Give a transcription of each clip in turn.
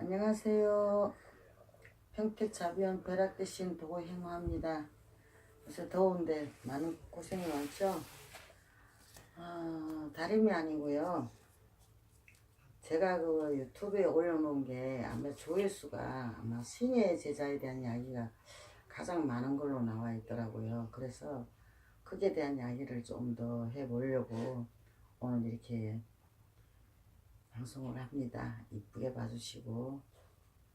안녕하세요. 평택자비원 벼락 대신 도고행화입니다. 요새 더운데 많은 고생이 많죠? 다름이 아니고요. 제가 그 유튜브에 올려놓은 게 아마 조회수가 아마 신의 제자에 대한 이야기가 가장 많은 걸로 나와 있더라고요. 그래서 그에 대한 이야기를 좀 더 해보려고 오늘 이렇게 방송을 합니다. 이쁘게 봐주시고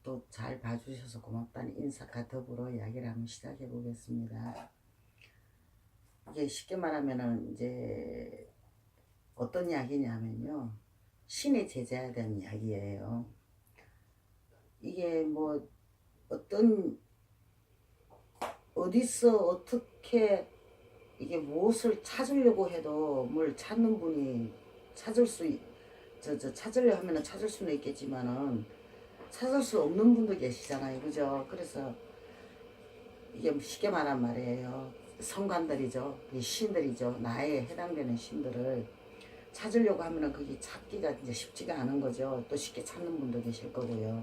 또 잘 봐주셔서 고맙다는 인사가 더불어 이야기를 한번 시작해 보겠습니다. 이게 쉽게 말하면은 이제 어떤 이야기냐면요, 신의 제자에 대한 이야기예요. 이게 뭐 어떤 어디서 어떻게 이게 무엇을 찾으려고 해도 뭘 찾는 분이 찾을 수 찾으려 하면은 찾을 수는 있겠지만은 찾을 수 없는 분도 계시잖아요, 그죠? 그래서 이게 쉽게 말한 말이에요. 성관들이죠, 신들이죠. 나에 해당되는 신들을 찾으려고 하면은 그게 찾기가 이제 쉽지가 않은 거죠. 또 쉽게 찾는 분도 계실 거고요.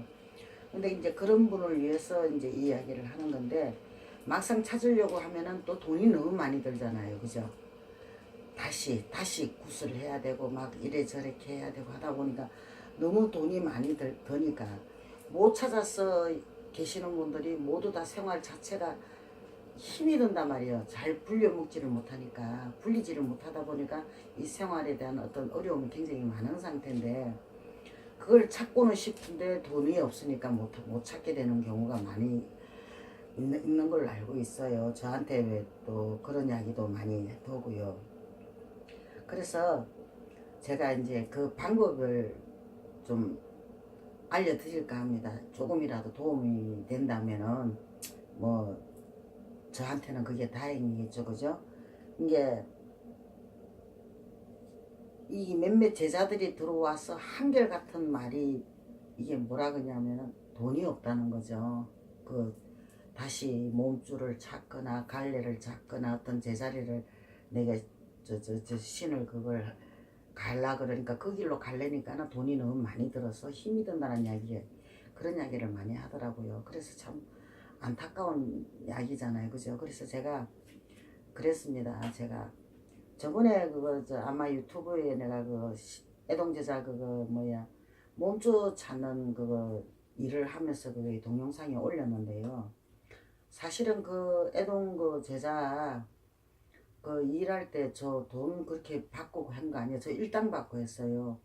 근데 이제 그런 분을 위해서 이제 이 이야기를 하는 건데, 막상 찾으려고 하면은 또 돈이 너무 많이 들잖아요, 그죠? 다시 구슬을 해야 되고 막 이래저래 해야 되고 하다 보니까 너무 돈이 많이 드니까 못 찾아서 계시는 분들이 모두 다 생활 자체가 힘이 든단 말이에요. 잘 불려 먹지를 못하니까, 불리지를 못하다 보니까 이 생활에 대한 어떤 어려움이 굉장히 많은 상태인데, 그걸 찾고는 싶은데 돈이 없으니까 못 찾게 되는 경우가 많이 있는 걸로 알고 있어요. 저한테 또 그런 이야기도 많이 하고요. 그래서 제가 이제 그 방법을 좀 알려드릴까 합니다. 조금이라도 도움이 된다면은 뭐 저한테는 그게 다행이겠죠, 그죠? 이게 이 몇몇 제자들이 들어와서 한결같은 말이, 이게 뭐라 그러냐면은 돈이 없다는 거죠. 그 다시 몸줄을 찾거나 갈래를 찾거나 어떤 제자리를 내가 저 신을 그걸 갈라 그러니까 그 길로 갈래니까는 돈이 너무 많이 들어서 힘이 든다는 이야기, 그런 이야기를 많이 하더라고요. 그래서 참 안타까운 이야기잖아요, 그죠? 그래서 제가 그랬습니다. 제가 저번에 그거 아마 유튜브에 내가 그 애동제자 그거 뭐야 몸주 찾는 그거 일을 하면서 그 동영상에 올렸는데요. 사실은 그 애동 그 제자 그 일할 때 저 돈 그렇게 받고 한 거 아니에요. 저 일당 받고 했어요.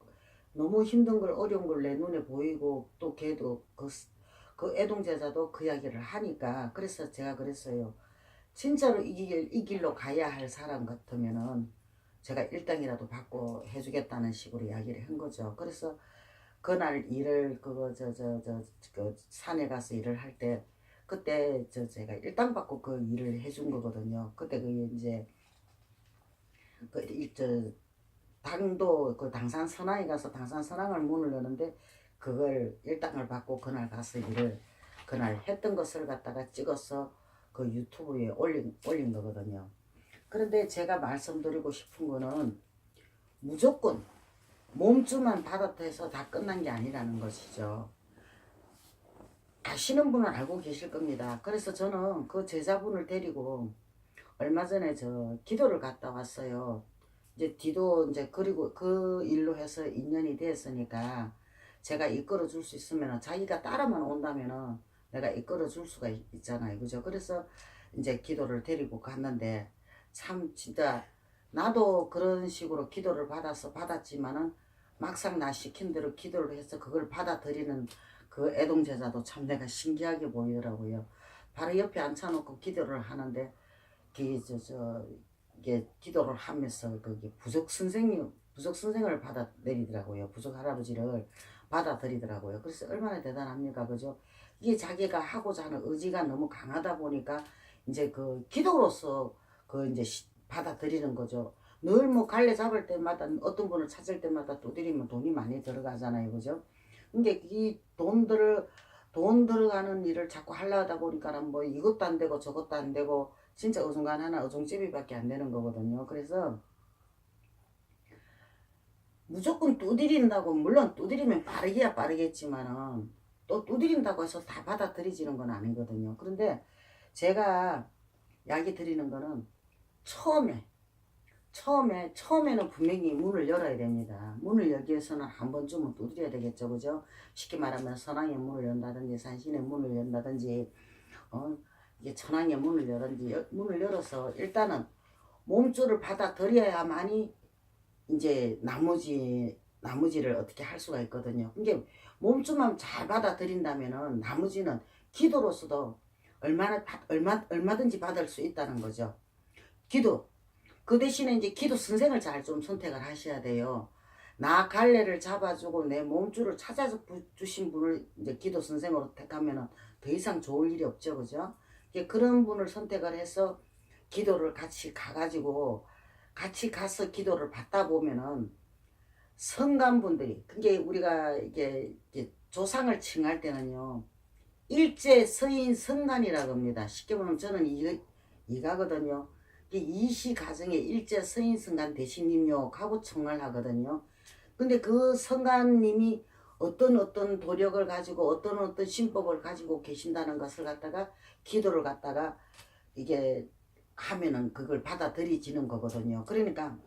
너무 힘든 걸, 어려운 걸 내 눈에 보이고 또 걔도 그 애동 제자도 그 이야기를 하니까, 그래서 제가 그랬어요. 진짜로 이 길로 가야 할 사람 같으면은 제가 일당이라도 받고 해주겠다는 식으로 이야기를 한 거죠. 그래서 그날 일을 그거 그 산에 가서 일을 할 때, 그때 제가 일당 받고 그 일을 해준 거거든요. 그때 그 이제 그 당도 그 당산 선앙에 가서 당산 선앙을 문을 여는데, 그걸 일당을 받고 그날 가서 일을 그날 했던 것을 갖다가 찍어서 그 유튜브에 올린 거거든요. 그런데 제가 말씀드리고 싶은 거는 무조건 몸주만 받았다 해서 다 끝난 게 아니라는 것이죠. 아시는 분은 알고 계실 겁니다. 그래서 저는 그 제자분을 데리고 얼마 전에 저 기도를 갔다 왔어요. 이제 기도 이제 그리고 그 일로 해서 인연이 됐으니까 제가 이끌어 줄 수 있으면, 자기가 따라만 온다면은 내가 이끌어 줄 수가 있잖아요, 그죠? 그래서 이제 기도를 데리고 갔는데, 참 진짜 나도 그런 식으로 기도를 받았지만은 막상 나 시킨 대로 기도를 해서 그걸 받아들이는 그 애동제자도 참 내가 신기하게 보이더라고요. 바로 옆에 앉혀놓고 기도를 하는데, 이게 기도를 하면서 거기 부적 선생을 받아들이더라고요. 부적 할아버지를 받아들이더라고요. 그래서 얼마나 대단합니까, 그죠? 이게 자기가 하고자 하는 의지가 너무 강하다 보니까 이제 그 기도로서 그 이제 받아들이는 거죠. 늘 뭐 갈래 잡을 때마다 어떤 분을 찾을 때마다 두드리면 돈이 많이 들어가잖아요, 그죠? 근데 이 돈 들어가는 일을 자꾸 하려다 보니까는 뭐 이것도 안 되고 저것도 안 되고 진짜 어중간하나 어중제비밖에 안 되는 거거든요. 그래서 무조건 두드린다고, 물론 두드리면 빠르기야 빠르겠지만은 또 두드린다고 해서 다 받아들이지는 건 아니거든요. 그런데 제가 이야기 드리는 거는 처음에는 분명히 문을 열어야 됩니다. 문을 열기 위해서는 한 번쯤은 두드려야 되겠죠. 그죠? 쉽게 말하면 선왕의 문을 연다든지 산신의 문을 연다든지 이게 천왕의 문을 문을 열어서 일단은 몸줄을 받아들여야만이 이제 나머지를 어떻게 할 수가 있거든요. 이게 몸줄만 잘 받아들인다면은 나머지는 기도로서도 얼마든지 받을 수 있다는 거죠. 기도. 그 대신에 이제 기도 선생을 잘 좀 선택을 하셔야 돼요. 나 갈래를 잡아주고 내 몸줄을 찾아서 주신 분을 이제 기도 선생으로 택하면은 더 이상 좋을 일이 없죠. 그죠? 그런 분을 선택을 해서 기도를 같이 가가지고 같이 가서 기도를 받다 보면은 성간분들이, 그게 우리가 이게 조상을 칭할 때는요, 일제 서인 성간이라고 합니다. 쉽게 보면 저는 이가거든요. 이시 가정의 일제 서인 성간 대신님요 하고 청을 하거든요. 근데 그 성간님이 어떤 도력을 가지고 어떤 신법을 가지고 계신다는 것을 갖다가 기도를 갖다가 이게 하면은 그걸 받아들이지는 거거든요. 그러니까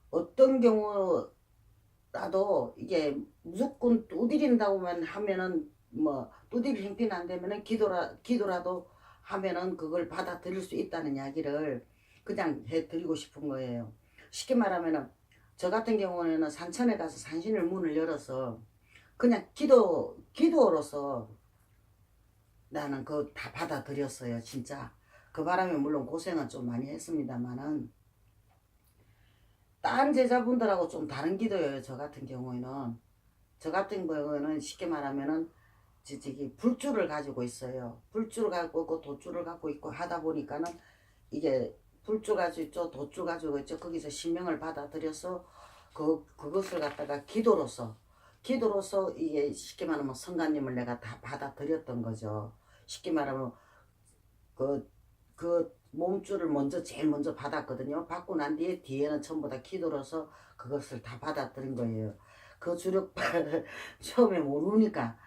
어떤 경우라도 이게 무조건 두드린다고만 하면은 뭐 두드릴 형편이 안 되면은 기도라도 하면은 그걸 받아들일 수 있다는 이야기를 그냥 해드리고 싶은 거예요. 쉽게 말하면은 저 같은 경우에는 산천에 가서 산신을 문을 열어서 그냥 기도로서 나는 그거 다 받아들였어요. 진짜. 그 바람에 물론 고생은 좀 많이 했습니다만은 다른 제자분들하고 좀 다른 기도예요. 저 같은 경우에는 쉽게 말하면은 저기 불줄을 가지고 있어요. 불줄을 갖고 있고 돛줄을 갖고 있고 하다 보니까는 이게 불줄 가지고 있죠. 돛줄 가지고 있죠. 거기서 신명을 받아들여서 그것을 갖다가 기도로서 이게 쉽게 말하면 성가님을 내가 다 받아들였던 거죠. 쉽게 말하면 그 몸줄을 제일 먼저 받았거든요. 받고 난 뒤에는 전부 다 기도로서 그것을 다 받아들인 거예요. 그 주력 처음에 모르니까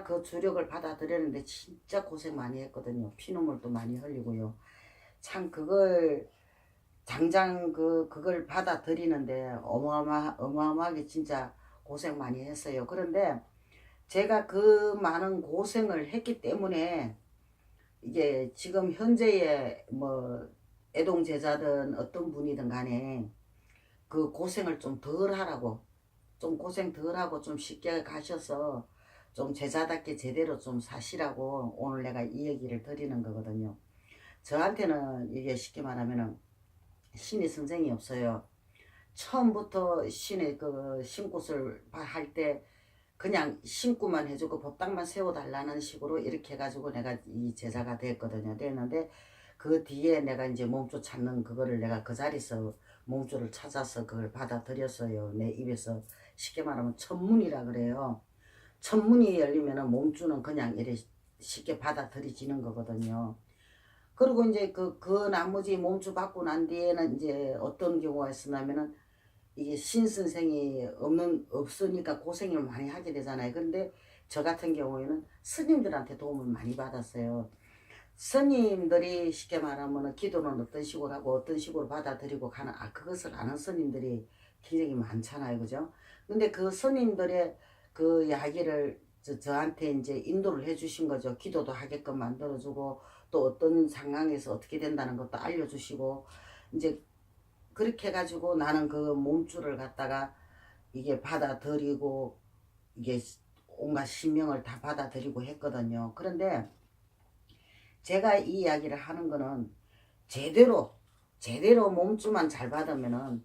그 주력을 받아들였는데 진짜 고생 많이 했거든요. 피눈물도 많이 흘리고요. 참 장장 그걸 받아들이는데 어마어마하게 진짜 고생 많이 했어요. 그런데 제가 그 많은 고생을 했기 때문에 이게 지금 현재의 뭐 애동 제자든 어떤 분이든 간에 그 고생을 좀 덜 하라고, 좀 고생 덜 하고 좀 쉽게 가셔서 좀 제자답게 제대로 좀 사시라고 오늘 내가 이 얘기를 드리는 거거든요. 저한테는 이게 쉽게 말하면은 신의 선생이 없어요. 처음부터 신의 그 신굿을 할 때 그냥 신고만 해주고 법당만 세워달라는 식으로 이렇게 해가지고 내가 이 제자가 됐거든요. 됐는데 그 뒤에 내가 이제 몸줄 찾는 그거를 내가 그 자리에서 몸줄을 찾아서 그걸 받아들였어요. 내 입에서 쉽게 말하면 천문이라 그래요. 천문이 열리면은 몸줄은 그냥 이렇게 쉽게 받아들여지는 거거든요. 그리고 이제 그 나머지 몸줄 받고 난 뒤에는 이제 어떤 경우가 있었냐면은 이게 신선생이 없으니까 고생을 많이 하게 되잖아요. 그런데 저 같은 경우에는 스님들한테 도움을 많이 받았어요. 스님들이 쉽게 말하면 기도는 어떤 식으로 하고 어떤 식으로 받아들이고 가는, 그것을 아는 스님들이 굉장히 많잖아요. 그죠? 근데 그 스님들의 그 이야기를 저한테 이제 인도를 해주신 거죠. 기도도 하게끔 만들어주고 또 어떤 상황에서 어떻게 된다는 것도 알려주시고 이제 그렇게 해가지고 나는 그 몸줄을 갖다가 이게 받아들이고 이게 온갖 신명을 다 받아들이고 했거든요. 그런데 제가 이 이야기를 하는 거는 제대로 몸줄만 잘 받으면은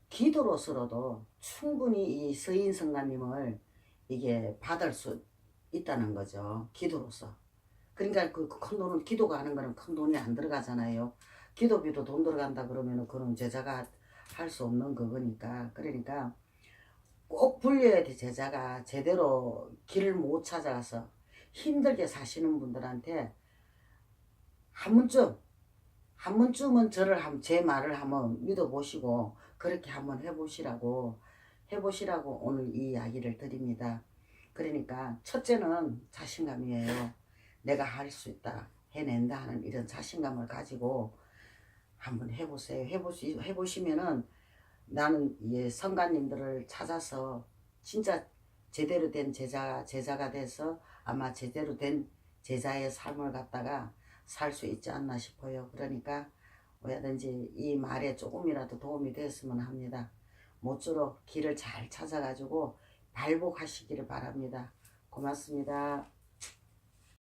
기도로서도 충분히 이 서인성가님을 이게 받을 수 있다는 거죠. 기도로서. 그러니까 그 큰 돈은 기도가 하는 거는 큰 돈이 안 들어가잖아요. 기도비도 돈 들어간다 그러면은 그런 제자가 할 수 없는 그거니까. 그러니까 꼭 불려야 돼. 제자가 제대로 길을 못 찾아가서 힘들게 사시는 분들한테 한 번쯤은 제 말을 한번 믿어보시고 그렇게 한번 해보시라고 오늘 이 이야기를 드립니다. 그러니까 첫째는 자신감이에요. 내가 할 수 있다, 해낸다 하는 이런 자신감을 가지고 한번 해보세요. 해보시면은 나는 이 성가님들을 찾아서 진짜 제대로 된 제자가 돼서 아마 제대로 된 제자의 삶을 갖다가 살 수 있지 않나 싶어요. 그러니까 뭐든지 이 말에 조금이라도 도움이 됐으면 합니다. 모쪼록 길을 잘 찾아가지고 발복하시기를 바랍니다. 고맙습니다.